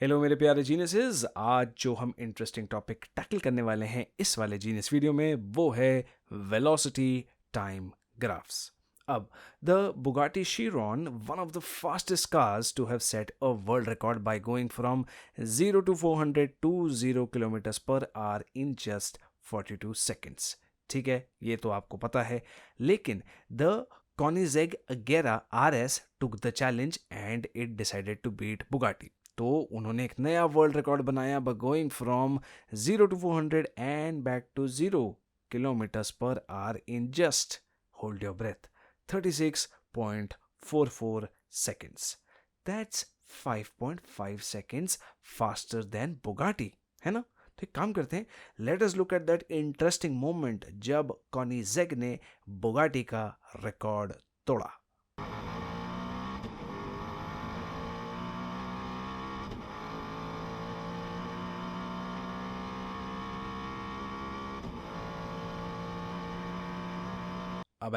Hello मेरे प्यारे geniuses. आज जो हम इंटरेस्टिंग टॉपिक टैकल करने वाले हैं इस वाले जीनियस वीडियो में वो है वेलोसिटी टाइम ग्राफ्स। अब the Bugatti Chiron, one of the fastest cars to have set a world record by going from 0 to 400 to 0 kilometers per hour in just 42 seconds। ठीक है, ये तो आपको पता है, लेकिन the Koenigsegg Agera RS took the challenge and it decided to beat Bugatti। तो उन्होंने एक नया वर्ल्ड रिकॉर्ड बनाया by going from 0 to 400 and back to 0 kilometres per hour in just, hold your breath, 36.44 seconds। That's 5.5 seconds faster than Bugatti, है ना। तो एक काम करते हैं, let us look at that interesting moment जब कॉनिजेग ने बुगाटी का रिकॉर्ड तोड़ा।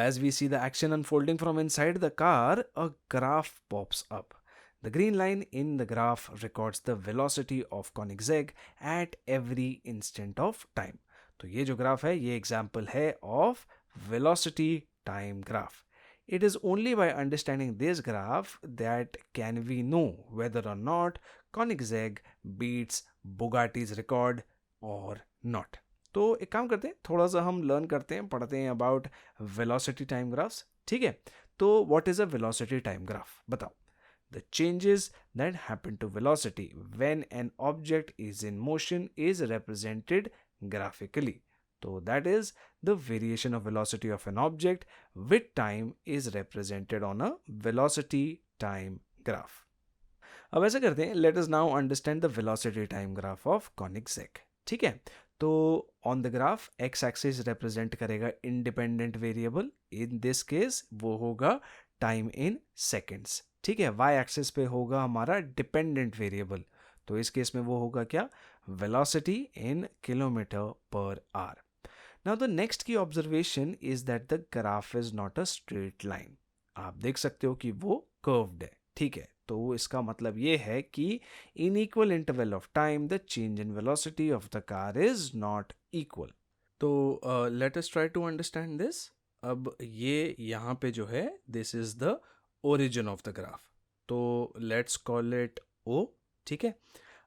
As we see the action unfolding from inside the car, a graph pops up. The green line in the graph records the velocity of Koenigsegg at every instant of time. तो ये जो graph है ये example है of velocity time graph. It is only by understanding this graph that can we know whether or not Koenigsegg beats Bugatti's record or not. तो एक काम करते हैं, थोड़ा सा हम लर्न करते हैं, पढ़ते हैं अबाउट वेलोसिटी टाइम ग्राफ्स। ठीक है, तो what is a velocity time graph बताओ। The changes that happen to velocity when an object is in motion is represented graphically. तो that is the variation of velocity of an object with time is represented on a velocity time graph. अब ऐसा करते हैं, let us now understand the velocity time graph of Koenigsegg। ठीक है, तो on the graph X axis represent करेगा independent variable, in this case वो होगा टाइम इन सेकेंड्स। ठीक है, वाई एक्सिस पे होगा हमारा डिपेंडेंट वेरिएबल, तो इस केस में वो होगा क्या, velocity in kilometre per hour. Now the next key observation is that the graph is not a straight line. आप देख सकते हो कि वो कर्व्ड है। ठीक है, तो इसका मतलब ये है कि in equal interval of time the change in velocity of the car is not equal. तो let us try to understand this. अब ये यहाँ पे जो है this is the origin of the graph, तो लेट्स कॉल इट ओ। ठीक है,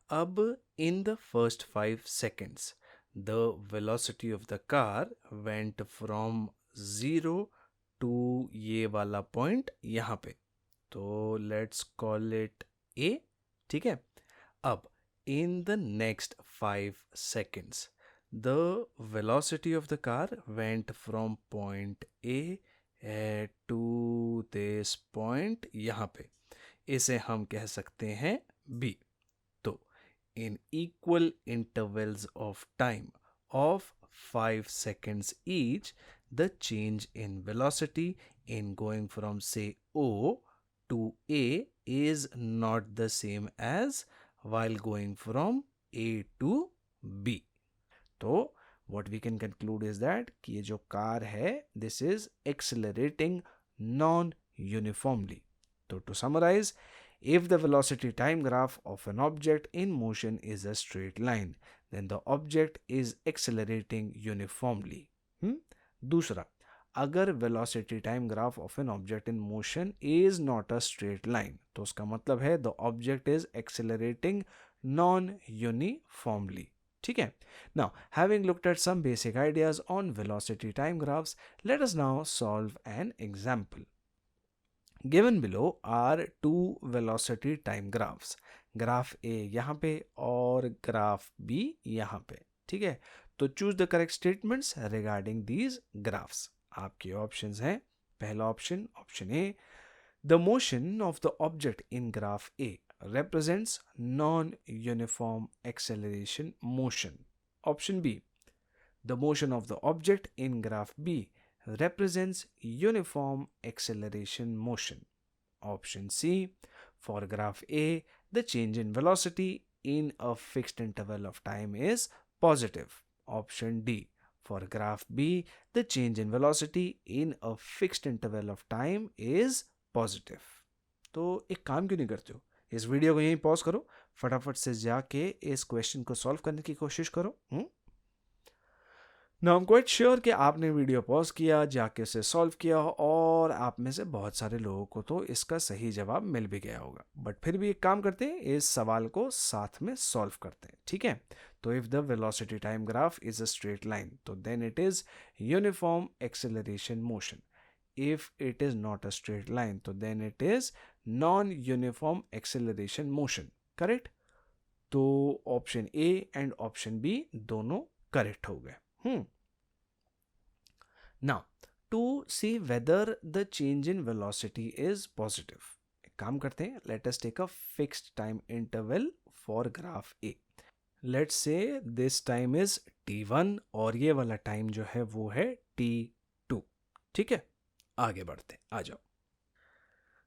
अब in the first 5 seconds the velocity of the car went from 0 to ये वाला पॉइंट यहाँ पे, तो लेट्स कॉल इट ए। ठीक है, अब in the next 5 seconds the velocity of the car went from point A to this point यहाँ पे, इसे हम कह सकते हैं B। तो in equal intervals of time of 5 seconds each, the change in velocity in going from say O to A is not the same as while going from A to B। तो what we can conclude is that कि ये जो car है this is accelerating non-uniformly। तो to summarize, if the velocity time graph of an object in motion is a straight line, then the object is accelerating uniformly। दूसरा, अगर velocity time graph of an object in motion is not a straight line, तो उसका मतलब है the object is accelerating non-uniformly। ठीक है, now having looked at some basic ideas on velocity time graphs, let us now solve an example। Given below are two velocity time graphs, graph A यहाँ पे और graph B यहाँ पे। ठीक है, तो choose the correct statements regarding these graphs. आपके options हैं, पहला option, option A, the motion of the object in graph A represents non-uniform acceleration motion। Option B, the motion of the object in graph B represents uniform acceleration motion। Option C, for graph A, the change in velocity in a fixed interval of time is positive। Option D, for graph B, the change in velocity in a fixed interval of time is positive। तो एक काम क्यों नहीं करते हो, इस video को यहीं पॉज करो, फटाफट से जाके इस क्वेश्चन को सॉल्व करने की कोशिश करो। Now I am quite sure कि आपने वीडियो पॉज किया, जाके उसे सॉल्व किया, और आप में से बहुत सारे लोगों को तो इसका सही जवाब मिल भी गया होगा। बट फिर भी एक काम करते हैं, इस सवाल को साथ में सॉल्व करते हैं, ठीक है। तो if the velocity time graph is a straight line, तो then it is uniform acceleration motion. If it is not a straight line, तो then it is non-uniform acceleration motion. Correct? तो option A and option B दोनों correct हो गए। Now, to see whether the change in velocity is positive, एक काम करते हैं, let us take a fixed time interval for graph A. Let's say this time is t1 और ये वाला टाइम जो है वो है t2, ठीक है। आगे बढ़ते, आ जाओ।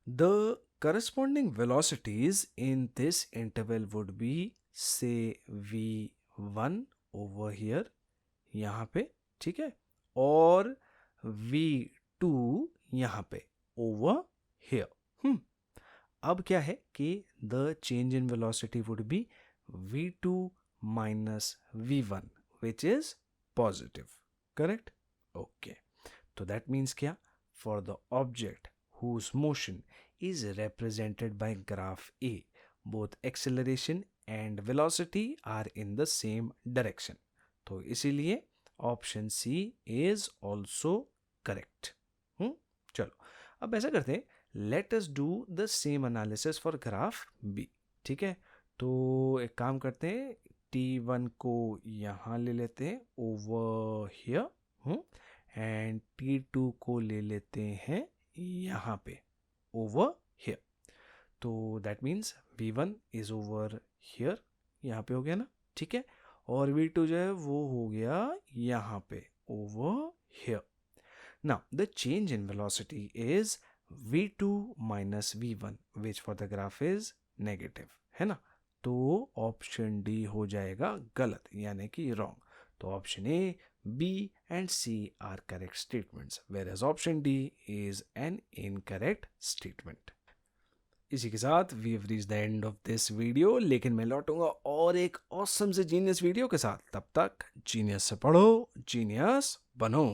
The corresponding velocities in this interval would be say v1 over here, यहाँ पे, ठीक है, और v2 यहाँ पे over here। अब क्या है कि the change in velocity would be v2 minus v1 which is positive, correct? Okay, तो that means क्या? For the object whose motion is represented by graph A, both acceleration and velocity are in the same direction. तो इसीलिए option C is also correct. चलो अब ऐसा करते हैं, let us do the same analysis for graph B, ठीक है। तो एक काम करते हैं, T1 को यहाँ ले लेते हैं over here, एंड T2 को ले लेते हैं यहाँ पे ओवर हियर। तो that means V1 is over here, यहाँ पे हो गया ना, ठीक है, और V2 जो है वो हो गया यहाँ पे over here. Now the change in velocity is V2 minus V1 which for the graph is negative, है ना। तो ऑप्शन डी हो जाएगा गलत, यानी कि रॉन्ग। तो option A, B and C are correct statements, whereas option D is an incorrect statement. इसी के साथ we have reached the end of this video, लेकिन मैं लौटूंगा और एक awesome से जीनियस वीडियो के साथ। तब तक जीनियस से पढ़ो, जीनियस बनो।